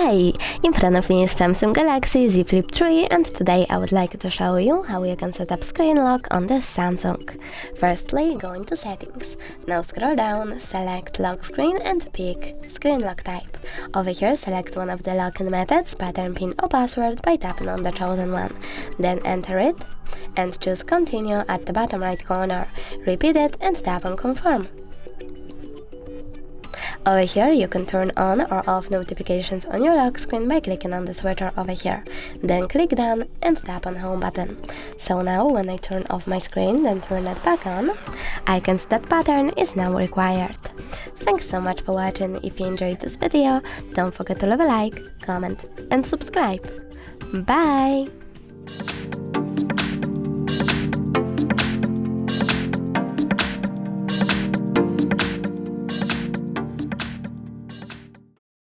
Hi! In front of me is Samsung Galaxy Z Flip 3 and today I would like to show you how you can set up screen lock on this Samsung. Firstly, go into settings. Now scroll down, select lock screen and pick screen lock type. Over here select one of the locking methods, pattern, pin or password by tapping on the chosen one. Then enter it and choose continue at the bottom right corner. Repeat it and tap on confirm. Over here you can turn on or off notifications on your lock screen by clicking on the switcher over here. Then click done and tap on home button. So now when I turn off my screen then turn it back on, I can see that pattern is now required. Thanks so much for watching. If you enjoyed this video, don't forget to leave a like, comment and subscribe. Bye!